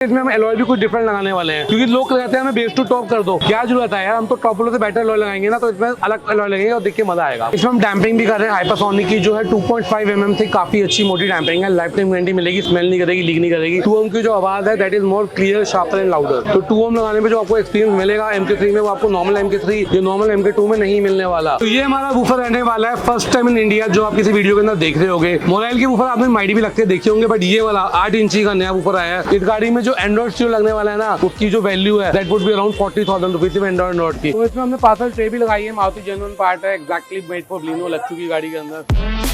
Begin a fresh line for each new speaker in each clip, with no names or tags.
इसमें हम एलॉय भी कुछ डिफरेंट लगाने वाले हैं, क्योंकि लोग कहते हैं हमें बेस टू टॉप कर दो। क्या जरूरत है यार, हम तो टॉप वाले से बेटर एलॉय लगाएंगे ना, तो इसमें अलग एलॉय लगेगा और देख के मजा आएगा। इसमें हम डैम्पिंग भी कर रहे हैं हाइपरसोनिक की, जो है 2.5 mm थी, काफी अच्छी मोटी डैम्पिंग है। लाइफ टाइम गारंटी मिलेगी, स्मेल नहीं करेगी, लीक नहीं करेगी। 2 ohm की जो आवाज है that is more clear, sharper and louder. तो 2 ohm लगाने में जो आपको एक्सपीरियंस मिलेगा MK3 में, वो आपको नॉर्मल MK3 ये नॉर्मल MK2 में नहीं मिलने वाला। तो ये हमारा वूफर रहने वाला है फर्स्ट टाइम इन इंडिया, जो आप किसी वीडियो के अंदर देख रहे होंगे। मोराइल के वूफर आपने माइडी भी लगते देखे होंगे, बट ये वाला 8 इंची का नया वूफर आया है। इस गाड़ी में जो एंड्रॉइड स्टीरियो लगने वाला है ना, उसकी जो वैल्यू है that would be around 40,000 rupees Android note की। तो इसमें हमने पार्सल ट्रे भी लगाई है, मारुति जेन्युइन पार्ट है, एक्जैक्टली मेड फॉर बलिनो लग चुकी है गाड़ी के अंदर।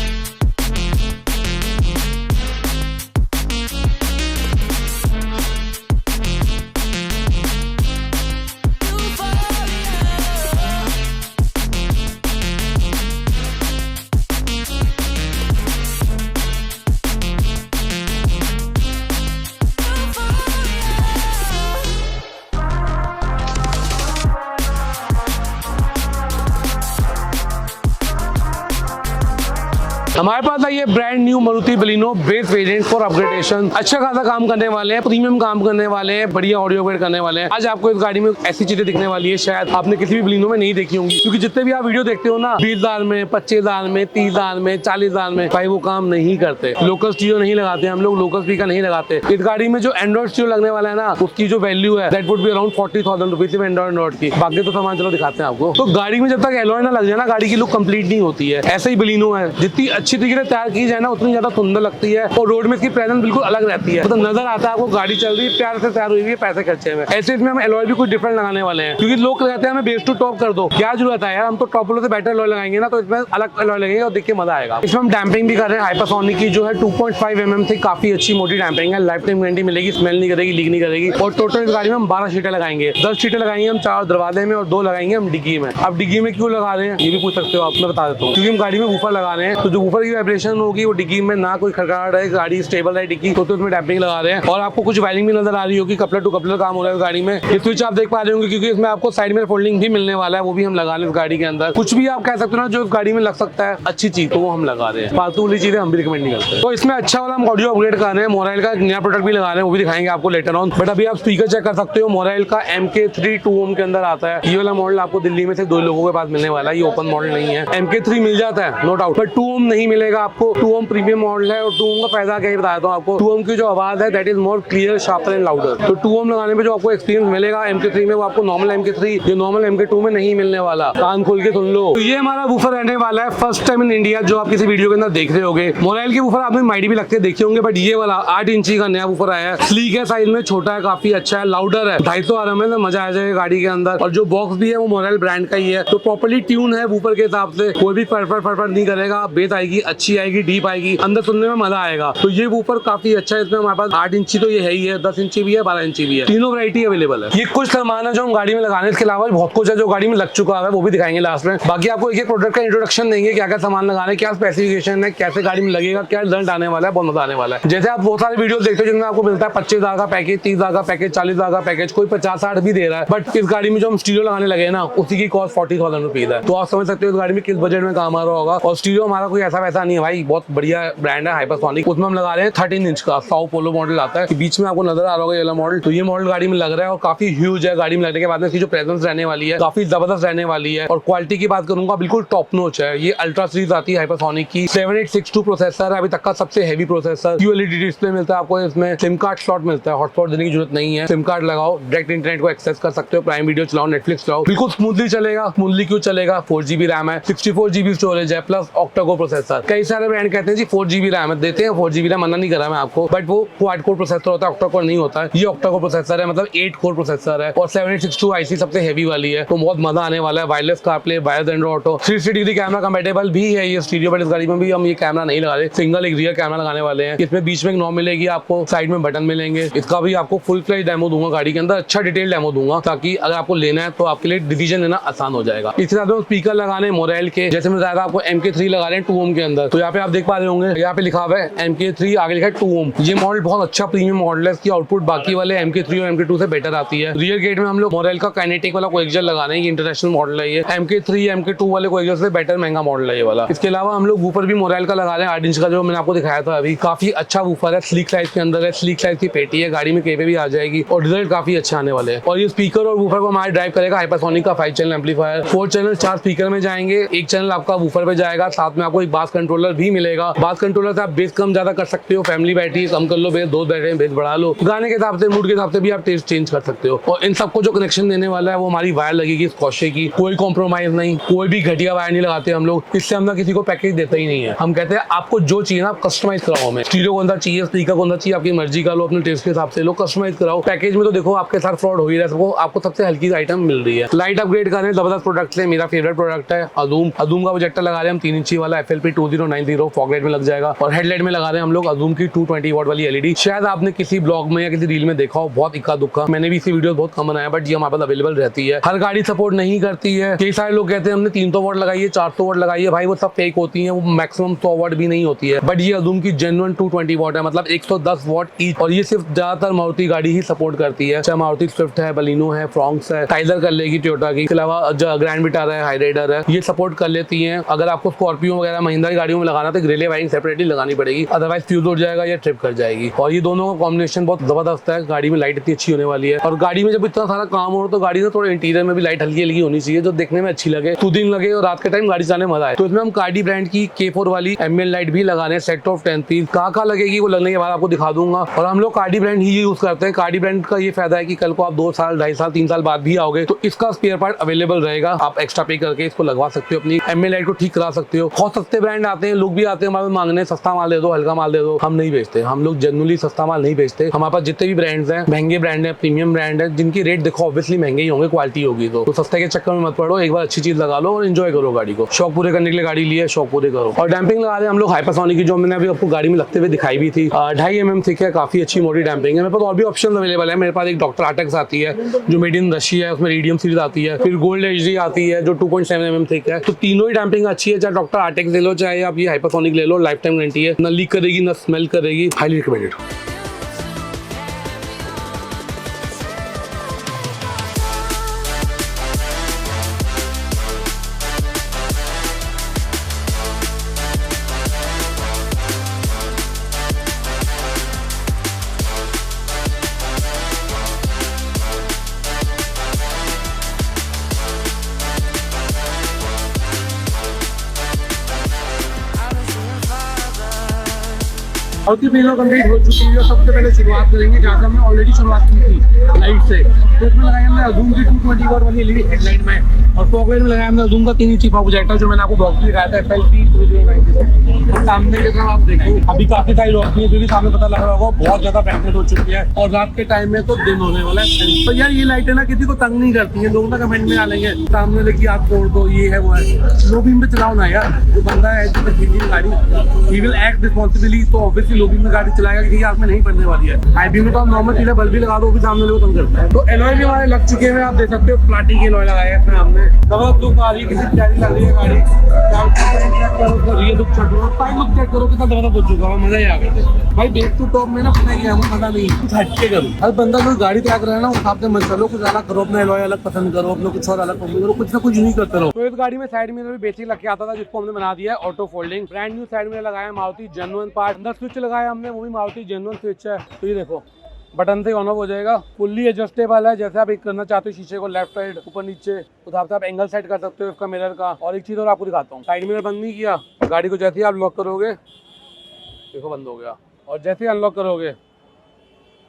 हमारे पास है ये brand new Maruti Baleno base variant for upgradation. अच्छा खासा काम करने वाले हैं, प्रीमियम काम करने वाले हैं, बढ़िया ऑडियो अपग्रेड करने वाले हैं। आज आपको इस गाड़ी में ऐसी चीजें दिखने वाली है शायद आपने किसी भी बलिनो में नहीं देखी होंगी, क्योंकि जितने भी आप वीडियो देखते हो ना 20,000 में, 25,000 में, 30,000 में, 40,000 में, भाई वो काम नहीं करते। लोकल स्टीरियो नहीं लगाते हम लोग, लोकल स्पीकर नहीं लगाते। इस गाड़ी में जो एंड्रॉइड स्टीरियो लगने वाला है ना, उसकी जो वैल्यू है that would be around 40,000 rupees Android note की। बाकी तो सामान चलो दिखाते हैं आपको। तो गाड़ी में जब तक एलॉय ना लग जाए ना, गाड़ी की लुक कंप्लीट नहीं होती है। ऐसे ही बलिनो है, जितनी अच्छी तरीके से तैयार की जाए ना, उतनी ज्यादा सुंदर लगती है और रोड में इसकी प्रेजेंस बिल्कुल अलग रहती है। तो नजर आता है आपको गाड़ी चल रही है, प्यार से तैयार हुई है, पैसे खर्चे में। ऐसे इसमें हम एलॉय भी कुछ डिफरेंट लगाने वाले हैं, क्योंकि लोग कहते हैं हमें बेस टू टॉप कर दो। क्या जरूरत है यार, हम तो टॉप वाले से बेटर एलॉय लगाएंगे ना, तो इसमें अलग एलॉय लगेगा और देख के मजा आएगा। इसमें हम डैम्पिंग भी कर रहे हैं हाइपरसोनिक की, जो है 2.5 mm थी, काफी अच्छी मोटी डैम्पिंग है। लाइफ टाइम गारंटी मिलेगी, स्मेल नहीं करेगी, लीक नहीं करेगी। और टोटल इस गाड़ी में हम 12 सीटें लगाएंगे। 10 सीटें लगाएंगे हम 4 दरवाजे में और 2 लगाएंगे हम डिग्गी में। अब डिग्गी में क्यों लगा रहे हैं ये भी पूछ सकते हो आप, मैं बता देता हूँ। क्योंकि हम गाड़ी में वूफर लगा रहे हैं, तो जो वूफर की वाइब्रेशन होगी वो डिग्गी में ना कोई खड़खड़ाहट है, गाड़ी स्टेबल है डिग्गी, तो उसमें डैम्पिंग लगा रहे हैं। और आपको कुछ वायरिंग भी नजर आ रही होगी, कपलर टू कपलर काम हो रहा है गाड़ी में। ये स्विच आप देख पा रहे होंगे, क्योंकि इसमें आपको साइड में फोल्डिंग भी मिलने वाला है, वो भी हम लगा रहे हैं इस गाड़ी के अंदर। कुछ भी आप कह सकते हो ना जो इस गाड़ी में लग सकता है अच्छी चीज, तो वो हम लगा रहे हैं। फालतू वाली चीजें हम भी रिकमेंड नहीं करते। तो इसमें अच्छा वाला हम ऑडियो अपग्रेड कर रहे हैं। मोराइल का नया प्रोडक्ट भी लगा रहे हैं, वो भी दिखाएंगे आपको लेटर ऑन। बट अभी आप स्पीकर चेक कर सकते हो, मोराइल का MK3 2 ohm के अंदर आता है। ये वाला मॉडल आपको दिल्ली में से 2 लोगों के पास मिलने वाला है, ये ओपन मॉडल नहीं है। MK3 मिल जाता है नो डाउट, बट 2 ohm नहीं मिलेगा आपको। 2 ohm प्रीमियम मॉडल है और 2 ohm का फायदा क्या बताया था आपको। 2 ohm की जो आवाज है that is more clear, sharper and louder. तो 2 ohm लगाने में जो आपको एक्सपीरियंस मिलेगा MK3 में, वो आपको नॉर्मल MK3 ये नॉर्मल MK2 में नहीं मिलने वाला। कान खोल के सुन लो। तो ये हमारा वूफर रहने वाला है फर्स्ट टाइम इन इंडिया, जो आप किसी वीडियो के अंदर देख रहे होंगे। मोराइल के वूफर आपने माइडी भी लगते देखे होंगे, बट ये वाला 8 इंची का नया वूफर आया है। स्लीक है, साइज में छोटा है, काफी अच्छा है, लाउडर है। 250 आरएम है, मजा आ जाएगा गाड़ी के अंदर। और जो बॉक्स भी है वो मोराइल ब्रांड का ही है, तो प्रॉपर्ली ट्यून है वूफर के हिसाब से, कोई भी फड़फड़ नहीं करेगा। बेस आएगी, अच्छी आएगी, डीप आएगी, अंदर सुनने में मजा आएगा। तो ये वूफर काफी अच्छा है। इसमें हमारे पास 8 इंची तो ये है ही है, 10 इंची भी है, 12 इंची भी है, तीनों वैरायटी अवेलेबल है। ये कुछ सामान है जो हम गाड़ी में लगाने, इसके अलावा बहुत कुछ है जो गाड़ी में लग चुका है, वो भी दिखाएंगे लास्ट में। बाकी आपको एक प्रोडक्ट का इंट्रोडक्शन देंगे, क्या क्या सामान लगाने, क्या स्पेसिफिकेशन है, कैसे गाड़ी में लगेगा, क्या रिजल्ट आने वाला है, बहुत मजा आने वाला है। जैसे आप बहुत सारे वीडियो देखते हो जिनमें आपको मिलता है 25,000 का पैकेज, 30,000 का पैकेज, 40,000 का पैकेज, कोई 50-60 भी दे रहा है। बट इस गाड़ी में जो हम स्टीरियो लगाने लगे ना, उसी की कॉस्ट 40,000 रुपीज है। तो आप समझ सकते हो इस गाड़ी में किस बजट में काम आ रहा होगा। और स्टीरियो हमारा कोई ऐसा वैसा नहीं है भाई, बहुत बढ़िया ब्रांड है हाइपरसोनिक। उसमें हम लगा रहे हैं 13 इंच का साउ पोलो मॉडल आता है, बीच में आपको नजर आ रहा होगा ये वाला मॉडल। तो ये मॉडल गाड़ी में लग रहा है और काफी ह्यूज है। गाड़ी में लगने के बाद में इसकी जो प्रेजेंस रहने वाली है काफी जबरदस्त रहने वाली है। और क्वालिटी की बात करूंगा बिल्कुल टॉप नॉच है। ये अल्ट्रा सीरीज आती है हाइपरसोनिक की, 7862 प्रोसेसर है, अभी तक का सबसे हेवी प्रोसेसर। QLED डिस्प्ले मिलता है आपको, इसमें सिम कार्ड स्लॉट मिलता है, हॉटस्पॉट देने की जरूरत नहीं है। सिम कार्ड लगाओ, डायरेक्ट इंटरनेट को एक्सेस कर सकते हो, प्राइम वीडियो चलाओ, नेटफ्लिक्स चलाओ, बिल्कुल स्मूथली चलेगा। स्मूथली क्यों चलेगा, 4GB रैम है, 64GB स्टोरेज है, प्लस ऑक्टा-कोर प्रोसेसर। कई सारे ब्रांड कहते हैं जी 4GB रैम है, देते हैं 4GB रैम, मना नहीं कर रहा मैं आपको, बट वो क्वाड कोर प्रोसेसर होता है, ऑक्टा-कोर नहीं होता है। ये ऑक्टा-कोर प्रोसेसर है, मतलब 8 कोर प्रोसेसर है और 7862 IC सबसे हेवी वाली है। तो बहुत मजा आने वाला है। Wireless CarPlay, wired Android auto, 360 degree camera compatible भी है ये स्टीरियो, बट इस गाड़ी में भी हम ये कैमरा नहीं लगा रहे, सिंगल एक रियर कैमरा लगाने वाले हैं। इसमें बीच में एक नॉब मिलेगी आपको, साइड में बटन मिलेंगे। इसका भी आपको फुल फ्लैश डेमो दूंगा गाड़ी के अंदर, अच्छा डिटेल डेमो दूंगा, ताकि अगर आपको लेना है तो आपके लिए डिसीजन लेना आसान हो जाएगा। इसके साथ स्पीकर लगाने मोराइल के, जैसे मैं बताया था आपको MK3 लगा रहे हैं 2 ohm के अंदर। तो यहाँ पे आप देख पा रहे होंगे, यहाँ पे लिखा हुआ है MK3, आगे लिखा है 2 ohm। ये मॉडल बहुत अच्छा प्रीमियम मॉडल है। इसकी आउटपुट बाकी वाले MK3 और MK2 से बेटर आती है। रियर गेट में हम लोग मोरेल का काइनेटिक वाला कोएक्सियल लगा रहे हैं। ये इंटरनेशनल मॉडल है। ये MK3 MK2 वाले कोएक्सियल से बेटर महंगा मॉडल है ये वाला। इसके अलावा हम लोग वूफर भी मोरेल का लगा रहे हैं 8 इंच का, जो मैंने आपको दिखाया था अभी। काफी अच्छा वूफर है, स्लीक साइज के अंदर है, स्लीक साइज की पेटी है, गाड़ी में कहीं पे भी आ जाएगी और रिजल्ट काफी अच्छा आने वाले हैं। और ये स्पीकर और वूफर को हमारे ड्राइव करेगा हाइपरसोनिक का 5 चैनल एम्पलीफायर। 4 चैनल 4 स्पीकर में जाएंगे, 1 चैनल आपका वूफर पे जाएगा, साथ में आपको एक बास कंट्रोलर भी मिलेगा। बास कंट्रोलर से आप बेस कम ज्यादा कर सकते हो, फैमिली बैठी है कम कर लो, बेस दोस्त बैठे हैं बेस बढ़ा लो, गाने के हिसाब से, मूड के हिसाब से भी आप टेस्ट चेंज कर सकते हो। और इन सबको जो कनेक्शन देने वाला है वो हमारी वायर लगेगी स्कॉशे की, कोई कॉम्प्रोमाइज नहीं, कोई भी घटिया वायर नहीं लगाते हम लोग। इससे हम ना किसी को पैकेज देते ही नहीं है। हम कहते हैं आपको जो चाहिए ना कस्टमाइज कराओ, हमें स्टीरियो कौन सा चाहिए, स्पीकर कौन सा चाहिए, आपकी मर्जी का लो, अपने टेस्ट के हिसाब से लो, कस्टमाइज कराओ। पैकेज में तो देखो आपके साथ फ्रॉड हो ही रहा है, आपको सबसे हल्की आइटम मिल रही है। लाइट अपग्रेड कर रहे हैं, जबरदस्त प्रोडक्ट है। मेरा फेवरेट प्रोडक्ट है अजूम का प्रोजेक्टर लगा रहे हैं हम 3 इंची वाला FLP 2090 फॉग लाइट में लग जाएगा। और हेडलाइट में लगा रहे हैं हम लोग अजूम की 220 वॉट वाली LED। शायद आपने किसी ब्लॉग में या किसी रील में देखा हो, बहुत इक्का दुक्का, मैंने भी इसी वीडियो बहुत कम बनाया, बट ये हमारे पास अवेलेबल रहती है। हर गाड़ी सपोर्ट नहीं करती है। कई सारे लोग कहते हैं हमने 300 वॉट लगाई है, 400 वॉट लगाई है, भाई वो सब फेक होती है, वो मैक्सिमम 100 वॉट भी नहीं होती है। बट ये अजूम की जेन्युइन 220 वॉट है, मतलब 110 वॉट ईच। और ये सिर्फ ज्यादातर मारुति गाड़ी ही सपोर्ट करती है, चाहे मारुति स्विफ्ट है, बलिनो है, फ्रॉन्क्स है, टाइजर कर लेगी टोयोटा की। इसके अलावा ग्रैंड विटारा है, हाईराइडर है, ये सपोर्ट कर लेती हैं। अगर आपको स्कॉर्पियो वगैरह महिंद्रा की गाड़ियों में लगाना तो ग्रिले वायरिंग सेपरेटली लगानी पड़ेगी, अदरवाइज फ्यूज उड़ जाएगा या ट्रिप कर जाएगी। और ये दोनों का कॉम्बिनेशन बहुत जबरदस्त है। गाड़ी में लाइट इतनी अच्छी होने वाली है। और गाड़ी में जब इतना सारा काम हो तो गाड़ी में थोड़ा इंटीरियर में भी लाइट हल्की हल्की होनी चाहिए, जो देखने में अच्छी लगे, सूदिंग लगे और रात के टाइम गाड़ी चलाने मजा आए। तो इसमें हम कार्डी ब्रांड की K4 वाली एम्बिएंट लाइट भी लगा रहे हैं, सेट ऑफ 10 पीस। कहाँ लगेगी वो लगने के बाद आपको दिखा दूंगा। और हम लोग कार्डी ब्रांड ही यूज करते हैं। कार्डी ब्रांड का ये फायदा है कि कल को आप 2 साल 2.5 साल 3 साल बाद भी आओगे तो इसका स्पेयर पार्ट अवेलेबल रहेगा, आप एक्स्ट्रा पे करके इसको लगवा सकते हो, अपनी एम्बिएंट लाइट को ठीक करा सकते हो। बहुत सस्ते ब्रांड आते हैं, लोग भी आते हैं हमारे मांगने, सस्ता माल दे दो, हल्का माल दे दो। हम नहीं बेचते, हम लोग जनरली सस्ता माल नहीं बेचते। हमारे पास जितने भी ब्रांड्स हैं, महंगे ब्रांड है, प्रीमियम ब्रांड है, जिनकी रेट देखो ऑब्वियसली महंगे ही होंगे, क्वालिटी होगी तो सस्ते के चक्कर में मत पड़ो, एक बार अच्छी चीज लगा लो और एंजॉय करो गाड़ी को। शौक पूरे करने के लिए गाड़ी ली है, शौक पूरे करो। और डैम्पिंग लगा रहे हैं हम लोग हाइपरसोनिक की, जो मैंने अभी आपको गाड़ी में लगते हुए दिखाई भी थी। 2.5 mm थिक है, काफी अच्छी मोटी डैम्पिंग है। मेरे पास और भी ऑप्शन अवेलेबल है। मेरे पास एक डॉक्टर आर्टेक्स आती है जो मेड इन रशिया है, उसमें रेडियम सीरीज आती है, फिर गोल्ड HD आती है जो 2.7 mm थिक है। तो तीनों ही डैम्पिंग अच्छी है, चाहे डॉक्टर आर्टेक्स ले लो, चाहे आप ये हाइपरसोनिक ले लो, लाइफ टाइम गारंटी है, ना लीक करेगी ना स्मेल करेगी, highly recommended. Maruti Baleno complete हो चुकी है। सबसे पहले शुरुआत करेंगे जहाँ से हमने ऑलरेडी शुरुआत की थी लाइट से। तो इसमें लगाया हमने अजूम की 220 वॉट वाली LED हेडलाइट में, और फॉग लाइट में लगाया हमने अजूम का 3 इंची प्रोजेक्टर, जो मैंने आपको बॉक्स में दिखाया था FLP 2090। सामने के तरफ आप देखो अभी काफी सारी रोशनी है, जो भी सामने पता लग रहा होगा बहुत ज्यादा ब्राइटनेस हो चुकी है, और रात के टाइम में तो दिन होने वाला है। तो यार ये लाइटें ना किसी को तंग नहीं करती है। लोग ना कमेंट में डालेंगे सामने लेके आप तोड़ दो, ये है वो है। लो बीम पे चलाओ ना यार, जो बंदा है गाड़ी ही विल एक्ट रिस्पॉन्सिबली, तो ऑब्वियसली लो बीम में गाड़ी चलाएगा कि आग में नहीं पड़ने वाली है। हाई बीम में तो आप नॉर्मल सीधा बल्ब भी लगा दो, भी सामने लोग तंग करते हैं। तो एलॉय भी हमारे लग चुके हैं, आप देख सकते हो प्लाटी के एलॉय लगाए हैं इसमें हमने। जबरदस्त लुक आ रही है, किसी प्यारी लग रही है गाड़ी। ये लुक चेक करो, टाइम लुक चेक करो, कितना जबरदस्त हो चुका है, मजा ही आ गया भाई। बेस टू टॉप में ना पता है क्या है, मजा नहीं, कुछ हटके करो। हर बंदा जो गाड़ी त्याग रहा है ना, उस हिसाब से मत चलो, कुछ अलग करो, अपना एलॉय अलग पसंद करो, अपना कुछ और अलग पसंद करो, कुछ ना कुछ नहीं करते रहो। तो इस गाड़ी में साइड मिरर भी बेसिक लग के आता था, जिसको हमने बना दिया है auto folding. Brand new side mirror लगाया मारुति जेन्युइन पार्ट। अंदर स्विच लगाया हमने, वो भी मारुति जेन्युइन स्विच है। तो ये देखो बटन से ऑन ऑफ हो जाएगा, फुल्ली एडजस्टेबल है। जैसे आप एक करना चाहते हो शीशे को लेफ्ट राइट ऊपर नीचे, उस हिसाब से आप एंगल सेट कर सकते हो इसका मिरर का। और एक चीज़ और आपको दिखाता हूँ, साइड मिरर बंद नहीं किया, गाड़ी को जैसे ही आप लॉक करोगे देखो बंद हो गया, और जैसे ही अनलॉक करोगे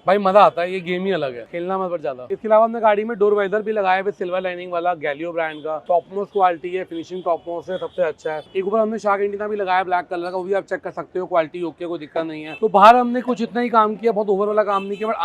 भाई मजा आता है। ये गेम ही अलग है, खेलना मत पर ज्यादा। इसके अलावा हमने गाड़ी में डोर वाइजर भी लगाया है सिल्वर लाइनिंग वाला, गैलियो ब्रांड का। टॉप मोस्ट क्वालिटी है, फिनिशिंग टॉप मोस्ट है, सबसे अच्छा है। एक ऊपर हमने शार्क एंटीना भी लगाया ब्लैक कलर का, वो भी आप चेक कर सकते हो, क्वालिटी ओके, कोई दिक्कत नहीं है। तो बाहर हमने कुछ इतना ही काम किया, बहुत ओवर वाला काम नहीं किया, बट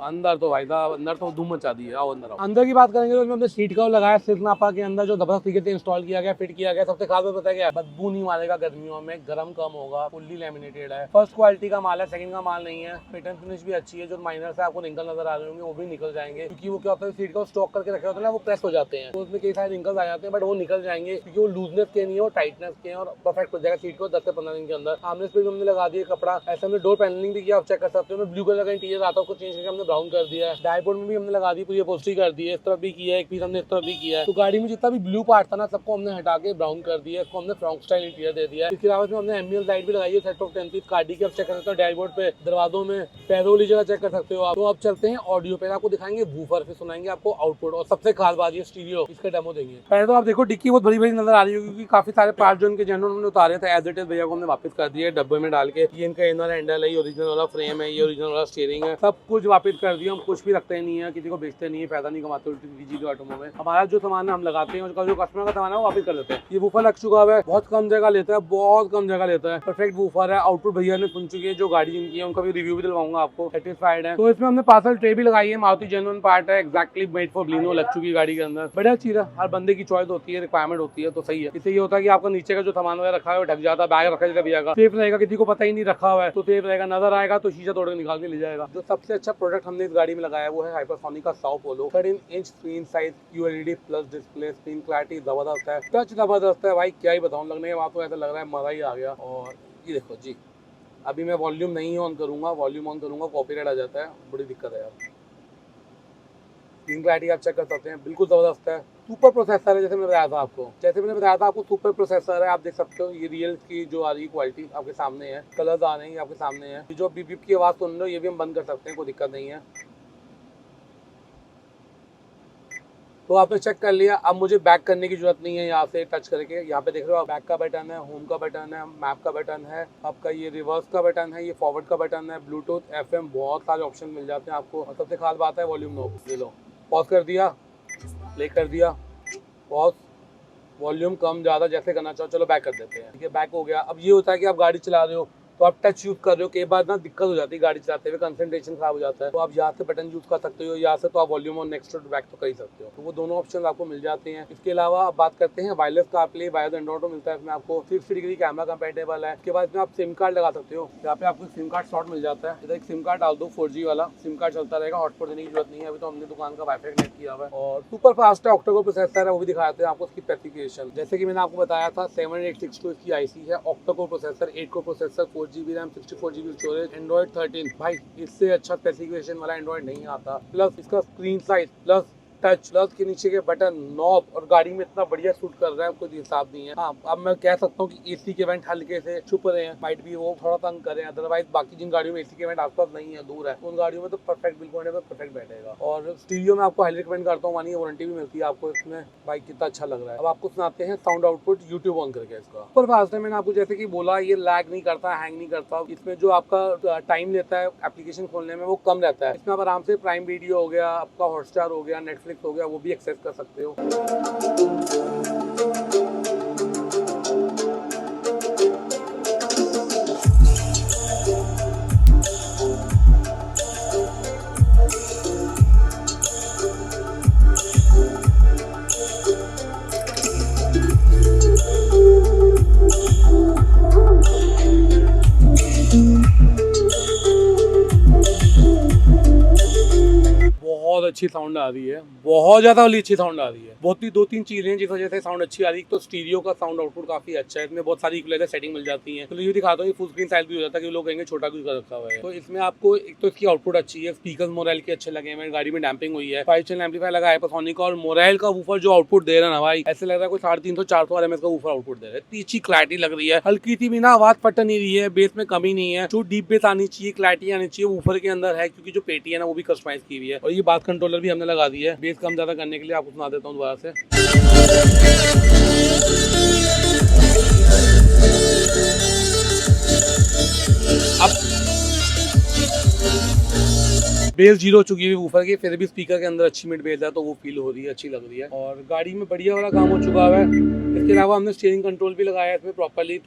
अंदर तो भाई साहब अंदर तो धूम मचा दी है। आओ अंदर की बात करेंगे तो हमने सीट कवर लगाया सिल्क नापा के अंदर, जो जबरदस्त तरीके से इंस्टॉल किया गया, फिट किया गया। सबसे खास बात पता है क्या, बदबू नहीं मारेगा गर्मियों में, गर्म कम होगा, फुल्ली लैमिनेटेड है, फर्स्ट क्वालिटी का माल है, सेकंड का माल नहीं है। फिट एंड फिनिश भी अच्छी है, जो माइनर से आपको रिंकल नजर आ रहे होंगे वो भी निकल जाएंगे, क्योंकि वो क्या होता है सीट का स्टॉक करके रखे होते हैं ना, वो प्रेस हो जाते हैं तो उसमें कई सारे रिंकल्स आ जाते हैं, बट वो निकल जाएंगे क्योंकि वो लूजनेस के नहीं है, वो टाइटनेस के हैं और परफेक्ट हो जाएगा सीट को 10 से 15 दिन के अंदर। आमने पे भी हमने लगा दिया कपड़ा, ऐसे हमने डोर पैनलिंग भी किया, आप चेक कर सकते हो। ब्लू कलर का इंटीरियर आता है उसको चेंज करके हमने ब्राउन कर दिया है। डैशबोर्ड में भी हमने लगा दी, पूरी अपहोल्स्ट्री कर दी है, इस तरफ भी किया है, एक पीस हमने इस तरफ भी किया है। तो गाड़ी में जितना भी ब्लू पार्ट था ना सबको हमने हटा के ब्राउन कर दिया है, इसको हमने फ्रंट स्टाइल इंटीरियर दे दिया है। इसके अलावा हमने एम्बियंस लाइट भी लगाई है सेट ऑफ 10 पीस। गाड़ी के आप चेक कर सकते हो डैशबोर्ड पे, दरवाजों में, पैरों वाली जगह चेक कर सकते हो आप। तो अब चलते हैं ऑडियो पे, आपको दिखाएंगे वूफर, फिर सुनाएंगे आपको आउटपुट, और सबसे खास बात ये स्टीरियो, इसका डेमो देंगे। पहले तो आप देखो डिक्की बहुत बड़ी बड़ी नजर आ रही है क्योंकि काफी सारे पार्ट जो इनके जनरल उन्होंने उतारे थे एज इट इज भैया को हमने वापस कर दिया है डब्बे में डाल के। ये इनका इनर हैंडल है, ये ओरिजिनल वाला फ्रेम है, ये ओरिजिनल वाला स्टीयरिंग है, सब कुछ वापस कर दिया। हम कुछ भी रखते नहीं है, किसी को बेचते नहीं है, फायदा नहीं कमाते उल्टी ऑटोमोबाइल। हमारा जो सामान है हम लगाते हैं, जो कस्टमर का सामान है वो वापस कर देते हैं। ये वूफर लग चुका है, बहुत कम जगह लेता है, बहुत कम जगह लेता है, परफेक्ट वूफर है। आउटपुट भैया ने सुन चुकी है, जो गाड़ी जिनकी है उनका भी रिव्यू भी दिलवाऊंगा आपको, सेटिस्फाइड है। तो इसमें हमने पार्सल ट्रे भी लगाई है, मारुति जेन्युइन पार्ट है, एक्जैक्टली मेड फॉर बलिनो लग चुकी है गाड़ी के अंदर। बढ़िया चीज है, हर बंदे की चॉइस होती है, रिक्वायरमेंट होती है, तो सही है। इससे ये होता है कि आपका नीचे का जो सामान वगैरह रखा है वो ढक जाता है, बैग रखा जाएगा भैया का, सेफ रहेगा, किसी को पता ही नहीं रखा हुआ है तो सेफ रहेगा। नजर आएगा तो शीशा तोड़ के निकाल के ले जाएगा। जो सबसे अच्छा प्रोडक्ट हमने इस गाड़ी में लगाया है वो है हाइपरसोनिक का साउ पोलो। 13-inch screen size, QLED plus display, screen clarity जबरदस्त है, टच जबरदस्त है भाई, क्या ही बताऊं। लगने के बाद तो ऐसा लग रहा है मजा ही आ गया। और ये देखो जी, अभी मैं वॉल्यूम नहीं ऑन करूंगा, वॉल्यूम ऑन करूंगा कॉपीराइट आ जाता है, बड़ी दिक्कत है यार। स्क्रीन क्लैरिटी आप चेक कर सकते हैं, बिल्कुल जबरदस्त है। सुपर प्रोसेसर है, जैसे मैंने बताया था आपको, सुपर प्रोसेसर है। आप देख सकते हो ये रियल की जो आ रही है क्वालिटी आपके सामने है, कलर्स आ रहे हैं आपके सामने है। जो बीप बीप की आवाज़ सुन रहे हो ये भी हम बंद कर सकते हैं, कोई दिक्कत नहीं है। तो आपने चेक कर लिया, अब मुझे बैक करने की जरूरत नहीं है। यहाँ से टच करके यहाँ पे देख रहे हो, बैक का बटन है, होम का बटन है, मैप का बटन है, आपका ये रिवर्स का बटन है, ये फॉरवर्ड का बटन है, ब्लूटूथ, FM, बहुत सारे ऑप्शन मिल जाते हैं आपको। और सबसे खास बात है वॉल्यूम नॉब, ले लो, पॉज कर दिया, प्ले कर दिया, पॉज, वॉल्यूम कम ज़्यादा जैसे करना चाहो। चलो बैक कर देते हैं, ठीक है, बैक हो गया। अब ये होता है कि आप गाड़ी चला रहे हो तो आप टच यूज कर रहे हो, कई बार ना दिक्कत हो जाती है गाड़ी चलाते हुए, कंसंट्रेशन खराब हो जाता है, तो आप यहाँ से बटन यूज कर सकते हो, यहाँ से तो आप वॉल्यूम और नेक्स्ट बैक तो कर ही सकते हो। तो वो दोनों ऑप्शन आपको मिल जाते हैं। इसके अलावा आप बात करते हैं वायरलेस कारप्ले, वायरलेस एंड्रॉइड मिलता है इसमें आपको, 360 डिग्री कैमरा कंपेटेबल है। इसके बाद इसमें आप सिम कार्ड लगा सकते हो, यहाँ पे आपको सिम कार्ड स्लॉट मिल जाता है, इधर एक सिम कार्ड डाल दो, 4G वाला सिम कार्ड चलता रहेगा, हॉटस्पॉट देने की जरूरत नहीं है। अभी तो हमने दुकान का वाईफाई कनेक्ट किया हुआ है। और सुपर फास्ट है, ऑक्टा कोर प्रोसेसर है, वो भी दिखाते हैं आपको उसकी स्पेसिफिकेशन। जैसे कि मैंने आपको बताया था 7862 इसकी IC है, octa core processor, 8 core processor, 4GB RAM, 64GB storage, Android 13। भाई इससे अच्छा स्पेसिफिकेशन वाला एंड्रॉइड नहीं आता। प्लस इसका screen size, plus touch, plus के नीचे के बटन, नॉब, और गाड़ी में इतना बढ़िया सूट कर रहा है, कोई हिसाब नहीं है। हाँ, अब मैं कह सकता हूँ कि AC के वेंट हल्के से छुप रहे हैं, माइट भी वो थोड़ा तंग करें, अदरवाइज बाकी जिन गाड़ियों में AC के वेंट आसपास नहीं है, दूर है, उन गाड़ियों में तो परफेक्ट, बिल्कुल परफेक्ट बैठेगा। और स्टीरियो में आपको हाईली रिकमेंड करता हूँ, मानिए वारंटी भी मिलती है आपको इसमें। बाइक कितना अच्छा लग रहा है। अब आपको सुनाते हैं साउंड आउटपुट यूट्यूब ऑन करके इसका। सुपर फास्ट है, मैंने आपको जैसे कि बोला, ये लैग नहीं करता, हैंग नहीं करता। इसमें जो आपका टाइम लेता है एप्लीकेशन खोलने में वो कम रहता है। इसमें आप आराम से प्राइम वीडियो हो गया, आपका हॉटस्टार हो गया, नेटफ्लिक्स हो गया, वो भी एक्सेस कर सकते हो। बहुत अच्छी साउंड आ रही है, बहुत ज्यादा वाली अच्छी साउंड आ रही है। बहुत ही 2-3 चीजें जिस वजह से साउंड अच्छी आ रही है। तो स्टीरियो का साउंड आउटपुट काफी अच्छा है, इसमें बहुत सारी इक्वलाइजर सेटिंग मिल जाती है। तो ये दिखाता हूँ, फुल स्क्रीन साइज भी हो जाता है, कि लोग कहेंगे छोटा क्यों कर रखा हुआ है। तो इसमें आपको एक तो इसकी आउटपुट अच्छी है, स्पीकर मोराइल के अच्छे लगे हैं, गाड़ी में डैम्पिंग हुई है, 5 चैनल एम्पलीफायर लगा है हाइपरसोनिक का, और मोराइल का वूफर जो आउटपुट दे रहा है ना भाई, ऐसे लग रहा है कोई 350-400 RMS का वूफर आउटपुट दे रहा है। इतनी अच्छी क्लैरिटी लग रही है, हल्की सी भी ना आवाज फट नहीं रही है, बेस में कमी नहीं है। जो डीप बेस आनी चाहिए, क्लैरिटी आनी चाहिए, वूफर के अंदर है, क्योंकि जो पेटी है ना वो भी कस्टमाइज की हुई है। और ये बास कंट्रोलर भी हमने लगा दी है, बेस कम ज्यादा करने के लिए। आपको सुना देता हूँ दोबारा से। अब बेस 0 हो चुकी है ऊपर की, फिर भी स्पीकर के अंदर अच्छी मिड बेस है, तो वो फील हो रही है, अच्छी लग रही है। और गाड़ी में बढ़िया वाला काम हो चुका है। इसके अलावा हमने स्टीयरिंग कंट्रोल भी लगाया है इसमें, प्रॉपर्ली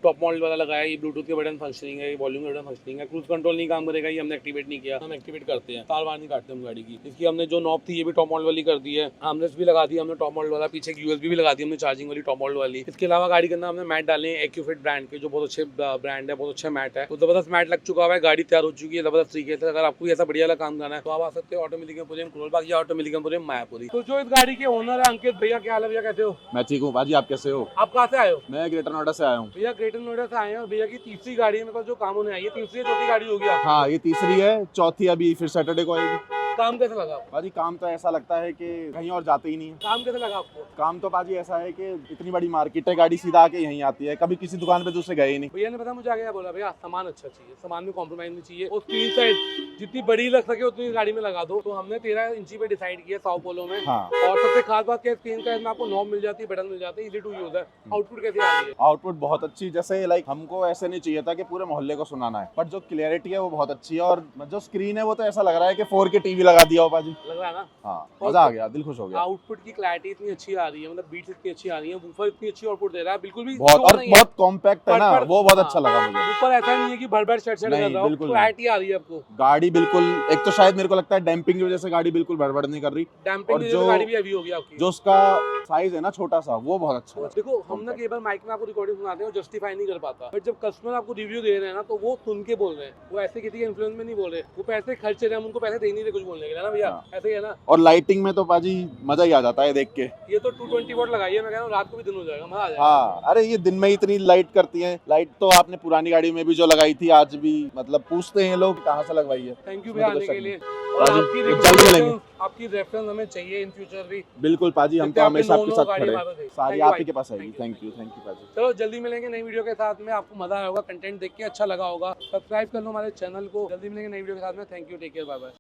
टॉप मॉडल वाला लगाया है। ये ब्लूटूथ के बटन फंक्शनिंग है, ये वॉल्यूम के बटन फंक्शनिंग है। क्रूज कंट्रोल नहीं काम करेगा, ये हमने एक्टिवेट नहीं किया, हम एक्टिवेट करते हैं, तार वार नहीं काटते हम गाड़ी की। इसकी हमने जो नॉब थी ये भी टॉप मॉडल वाली कर दी है, आर्मरेस्ट भी लगा दी हमने टॉप मॉडल वाला, पीछे एक USB भी लगा दी हमने चार्जिंग वाली टॉप मॉडल वाली। इसके अलावा गाड़ी के अंदर हमने मैट डाले हैं एक्यूफिट ब्रांड के, जो बहुत अच्छे ब्रांड है, बहुत अच्छा मैट है, तो जबरदस्त मैट लग चुका है। गाड़ी तैयार हो चुकी है जबरदस्त तरीके से। अगर आपको ऐसा बढ़िया काम करना है तो आप आ सकते हो ऑटो मिली कंपोजियम करोल बाग या ऑटो मिली कंपोजियम मायापुरी। तो जो इस गाड़ी के ओनर है अंकित भैया, क्या हाल है भैया, कैसे हो?
मैं ठीक हूँ भाजी, आप कैसे हो?
आप कहाँ से आए हो?
मैं ग्रेटर नोएडा से आया हूँ।
भैया ग्रेटर नोएडा से आए हैं और भैया की तीसरी गाड़ी है मेरे पास जो काम होने आई है। तीसरी या चौथी गाड़ी होगी आप?
हाँ, ये तीसरी है, चौथी अभी फिर सैटरडे को आएगी।
काम कैसा लगा आपको?
भाजी काम तो ऐसा लगता है कि कहीं और जाते ही नहीं है।
काम कैसा लगा आपको?
काम तो भाजी ऐसा है कि इतनी बड़ी मार्केट है, गाड़ी सीधा आके यहीं आती है, कभी किसी दुकान पे दूसरे गए ही नहीं।
भैया ने पता मुझे आगे बोला, भैया सामान अच्छा चाहिए, सामान में कॉम्प्रोमाइज नहीं चाहिए और स्क्रीन साइज जितनी बड़ी लग सके उतनी गाड़ी में लगा दो। तो हमने 13 इंची पे डिसाइड किया साओ पोलो में।
हाँ।
और सबसे खास बात क्या है, स्क्रीन साइज में आपको नॉब मिल जाती है, बटन मिल जाते हैं, इजी टू यूज है। आउटपुट कैसी आ रही है?
आउटपुट बहुत अच्छी, जैसे लाइक हमको ऐसे नहीं चाहिए था कि पूरे मोहल्ले को सुनाना है, बट जो क्लियरिटी है वो बहुत अच्छी है और जो स्क्रीन है वो तो ऐसा लग रहा है कि 4K टीवी लगा दिया हो भाजी।
लग रहा है ना?
हाँ, मजा आ गया, दिल खुश हो गया।
आउटपुट की क्लैरिटी इतनी अच्छी आ रही है, मतलब बीट्स इतनी अच्छी आ रही है, वूफर इतनी अच्छी आउटपुट दे रहा है, बिल्कुल भी
बहुत, और
नहीं है।
बहुत कॉम्पैक्ट है ना, वो बहुत अच्छा लगा मुझे।
ऊपर ऐसा नहीं है कि भड़ शट कर
नहीं,
रहा हो,
बिल्कुल
क्लैरिटी आ रही है आपको।
गाड़ी बिल्कुल, एक तो शायद मेरे को लगता है डैम्पिंग की वजह से गाड़ी बिल्कुल भड़बड़ नहीं कर रही।
डैम्पिंग की
जो
गाड़ी भी हेवी होगी आपकी।
जो उसका साइज है ना छोटा सा, वो बहुत अच्छा है।
देखो हम ना कई बार माइक में आपको रिकॉर्डिंग सुनाते हैं और जस्टिफाई नहीं कर पाता, बट जब कस्टमर आपको रिव्यू दे रहे हैं ना तो वो सुन के बोल रहे हैं, वो ऐसे किसी के इन्फ्लुएंस में नहीं बोल रहे, वो पैसे खर्च रहे हैं, हम उनको पैसे दे नहीं रहे कुछ बोलने के लिए ना भैया, ऐसे ही है ना।
और लाइटिंग में तो बाजी मजा ही आ जाता है देख के।
ये तो 220 वॉट लगाई है, मैं कह रहा हूँ रात को भी दिन हो जाएगा, मजा आ जाएगा।
हाँ, अरे ये दिन में इतनी लाइट करती है। लाइट तो आपने पुरानी गाड़ी में भी जो लगाई थी, आज भी मतलब पूछते हैं लोग कहाँ से लगवाई है।
थैंक यू भैया आने के लिए, और
पाजी,
आपकी
जल्द मिलेंगे।
आपकी रेफरेंस हमें चाहिए इन फ्यूचर भी।
बिल्कुल पाजी, हम तो हमेशा आपके साथ खड़े हैं, सारी
Thank you
आप
भाई।
ही के पास आएगी।
Thank you।
थैंक यू पाजी।
चलो जल्दी मिलेंगे नई वीडियो के साथ में, आपको मजा आया होगा, कंटेंट देख के अच्छा लगा होगा, सब्सक्राइब कर लो हमारे चैनल को। जल्दी मिलेंगे नई वीडियो के साथ में। Thank you, take care, bye bye.